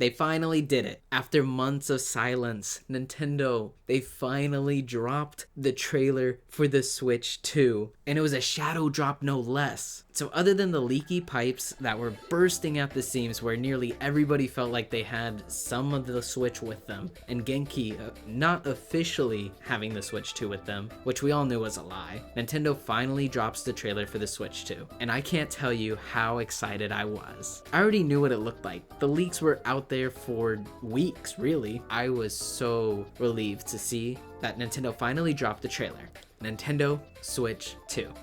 They finally did it. After months of silence, Nintendo, they finally dropped the trailer for the Switch 2. And it was a shadow drop no less. So other than the leaky pipes that were bursting at the seams where nearly everybody felt like they had some of the Switch with them, and Genki not officially having the Switch 2 with them, which we all knew was a lie, Nintendo finally drops the trailer for the Switch 2. And I can't tell you how excited I was. I already knew what it looked like. The leaks were out there for weeks, really. I was so relieved to see that Nintendo finally dropped the trailer. Nintendo Switch 2.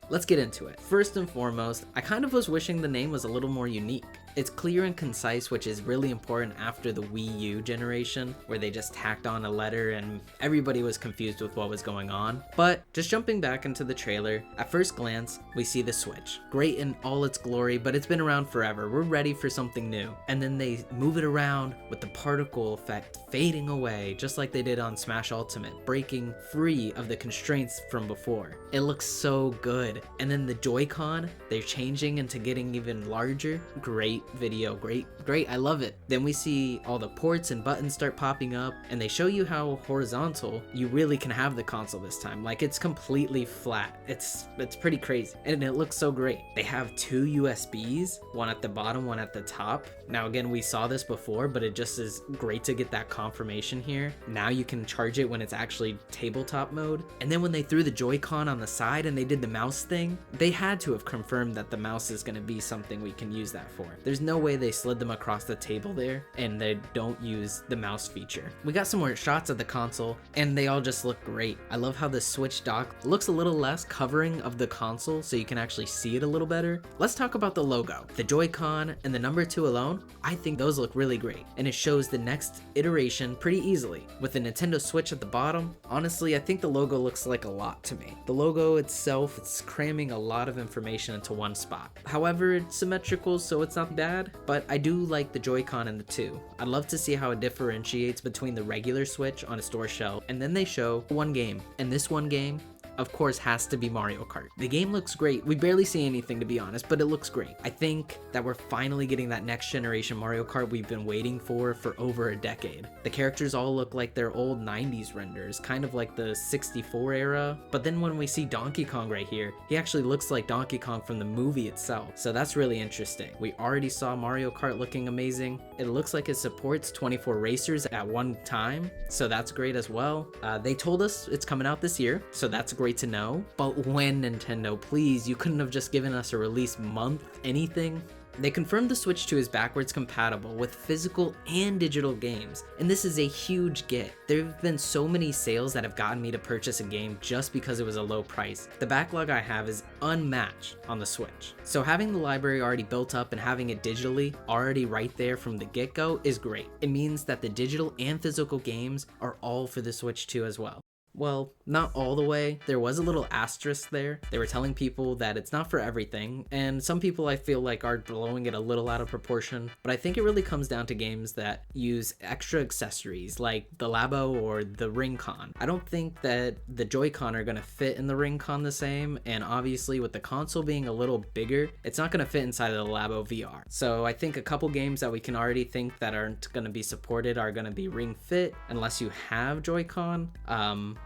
Let's get into it. First and foremost, I kind of was wishing the name was a little more unique. It's clear and concise, which is really important after the Wii U generation, where they just tacked on a letter and everybody was confused with what was going on. But just jumping back into the trailer, at first glance, we see the Switch. Great in all its glory, but it's been around forever. We're ready for something new. And then they move it around with the particle effect fading away, just like they did on Smash Ultimate, breaking free of the constraints from before. It looks so good. And then the Joy-Con, they're changing into getting even larger. Great video, great, I love it. Then we see all the ports and buttons start popping up, and they show you how horizontal you really can have the console this time. Like, it's completely flat. It's pretty crazy, and it looks so great. They have two USBs, one at the bottom, one at the top. Now again, we saw this before, but it just is great to get that confirmation here. Now you can charge it when it's actually tabletop mode. And then when they threw the Joy-Con on the side and they did the mouse thing, they had to have confirmed that the mouse is going to be something we can use that for. There's no way they slid them across the table there and they don't use the mouse feature. We got some more shots of the console and they all just look great. I love how the Switch dock looks a little less covering of the console so you can actually see it a little better. Let's talk about the logo. The Joy-Con and the number 2 alone, I think those look really great, and it shows the next iteration pretty easily. With the Nintendo Switch at the bottom, honestly, I think the logo looks like a lot to me. The logo itself, it's cramming a lot of information into one spot. However, it's symmetrical, so it's not bad, but I do like the Joy-Con and the 2. I'd love to see how it differentiates between the regular Switch on a store shelf, and then they show one game, and this one game, of course, has to be Mario Kart. The game looks great. We barely see anything, to be honest, but it looks great. I think that we're finally getting that next generation Mario Kart we've been waiting for over a decade. The characters all look like their old 90s renders, kind of like the 64 era, but then when we see Donkey Kong right here, he actually looks like Donkey Kong from the movie itself, so that's really interesting. We already saw Mario Kart looking amazing. It looks like it supports 24 racers at one time, so that's great as well. They told us it's coming out this year, so that's great to know. But when, Nintendo, please, you couldn't have just given us a release month, anything? They confirmed the Switch 2 is backwards compatible with physical and digital games, and this is a huge get. There have been so many sales that have gotten me to purchase a game just because it was a low price. The backlog I have is unmatched on the Switch. So having the library already built up and having it digitally already right there from the get-go is great. It means that the digital and physical games are all for the Switch 2 as well. Well, not all the way. There was a little asterisk there. They were telling people that it's not for everything, and some people I feel like are blowing it a little out of proportion, but I think it really comes down to games that use extra accessories like the Labo or the Ring-Con. I don't think that the Joy-Con are going to fit in the Ring-Con the same, and obviously with the console being a little bigger, it's not going to fit inside of the Labo VR. So I think a couple games that we can already think that aren't going to be supported are going to be Ring Fit, unless you have Joy-Con,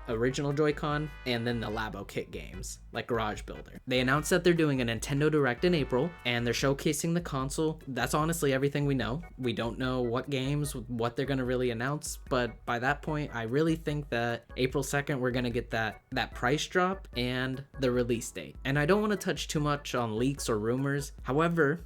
original Joy-Con, and then the Labo kit games like Garage Builder. They announced that they're doing a Nintendo Direct in April and they're showcasing the console. That's honestly everything we know. We don't know what games, what they're going to really announce, but by that point I really think that April 2nd we're going to get that price drop and the release date. And I don't want to touch too much on leaks or rumors. However,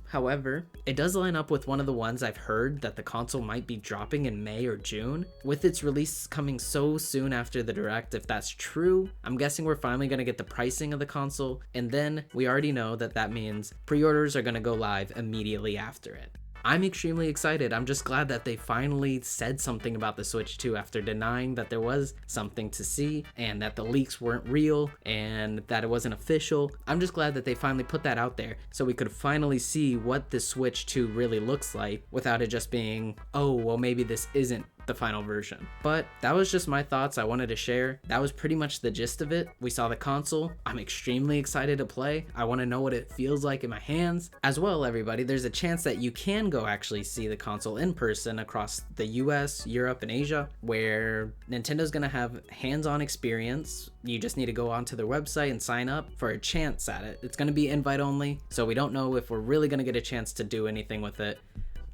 it does line up with one of the ones I've heard that the console might be dropping in May or June. With its release coming so soon after the Direct, if that's true, I'm guessing we're finally going to get the pricing of the console, and then we already know that that means pre-orders are going to go live immediately after it. I'm extremely excited. I'm just glad that they finally said something about the Switch 2 after denying that there was something to see and that the leaks weren't real and that it wasn't official. I'm just glad that they finally put that out there so we could finally see what the Switch 2 really looks like without it just being, oh, well, maybe this isn't the final version. But that was just my thoughts I wanted to share. That was pretty much the gist of it. We saw the console. I'm extremely excited to play. I want to know what it feels like in my hands. As well, everybody, there's a chance that you can go actually see the console in person across the US, Europe, and Asia, where Nintendo's gonna have hands-on experience. You just need to go onto their website and sign up for a chance at it. It's gonna be invite only, so we don't know if we're really gonna get a chance to do anything with it.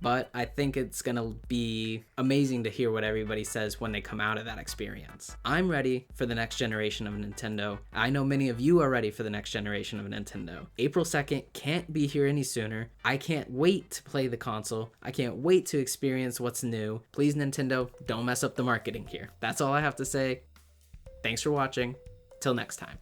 But I think it's gonna be amazing to hear what everybody says when they come out of that experience. I'm ready for the next generation of Nintendo. I know many of you are ready for the next generation of Nintendo. April 2nd can't be here any sooner. I can't wait to play the console. I can't wait to experience what's new. Please, Nintendo, don't mess up the marketing here. That's all I have to say. Thanks for watching. Till next time.